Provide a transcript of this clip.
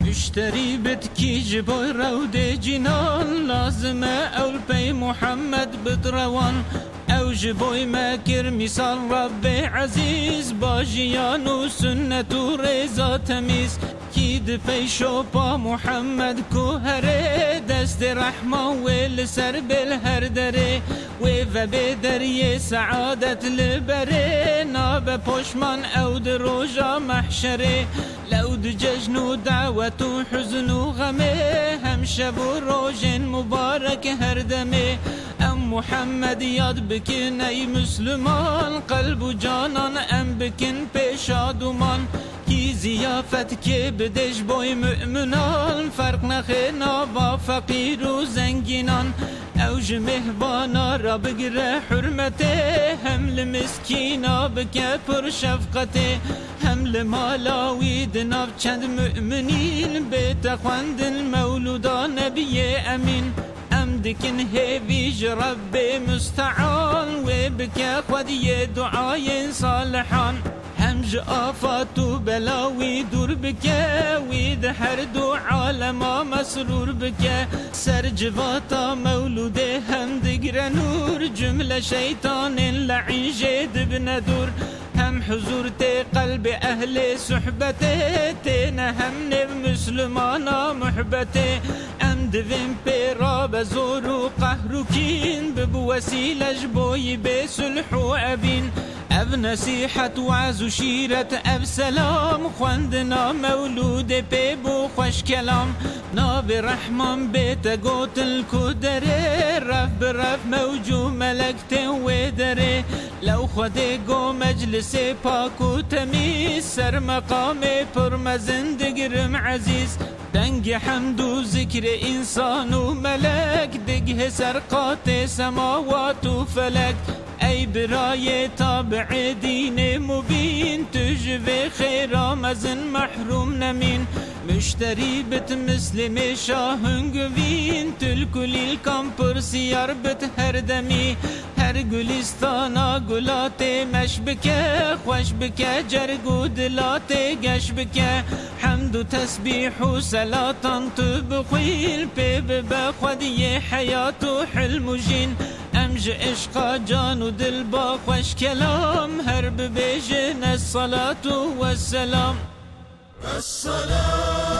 مشتری بتکی جبای رود جنان لازمه اول پی محمد بدروان او جبای مکر مثال رب عزیز باجیان و سنت و رضا تمیز کید پیشو پا محمد کو هره دست رحمه و لسر بل هر دره و بدری سعادت لبره ناب پشمان او دروجا محشره لود ججن و دعوت و حزن و غمه هم شب و روج مبارک هر دمه ام محمد یاد بکن ای مسلمان قلب و جانان ام بکن پیشادومان کی زیافت که بدش بای مؤمنان فرق نخه نابا فقیر و زنگینان اوج مهبانا را بگره حرمته هم لمسکینا بکه پر شفقته هم لمالاوی دناف چند مؤمنین بیت خواندن مولودا نبی امین دکن هیویج رب مستعان و بکه خودی دعای صالحان همج آفات و بلاوی دور بکه وی ده هر دو عالما مسرور بکه سر جواتا مولود هم دگر نور جمله شیطان لعین جد بندور هم حضور تی قلب اهل صحبته تین هم نو مسلمانا محبته دویم پیرا بزور و قهر و کین ببو وسیلش بوی بسلح و ابین اب نصیحت وعز و شیرت اب سلام خواندنا مولود پی بو خوش کلام ناب رحمان بیت گوتل کدره رف برف موجو ملکت و دره لو خود گو مجلس پاک و تمیز سر مقام پرمزندگرم عزیز دنگ حمد و ذکر انسان و ملک دگه سرقات سماوات و فلک ای برای تابع دین مبین تجوی خیر آمزن محروم نمین مشتری بت مسلم شاهنگوین تلکلی کامپر سیار بت هر دمی هر گلستانا گلات مش بکه خوش بکه جرگو دلات گش بکه حمد و تسبیح و سلاتان تو بخویل پی بخودی حیات و حلم و جین امج عشقا جان و دل با خوش کلام هر ببیجن الصلاة والسلام. السلام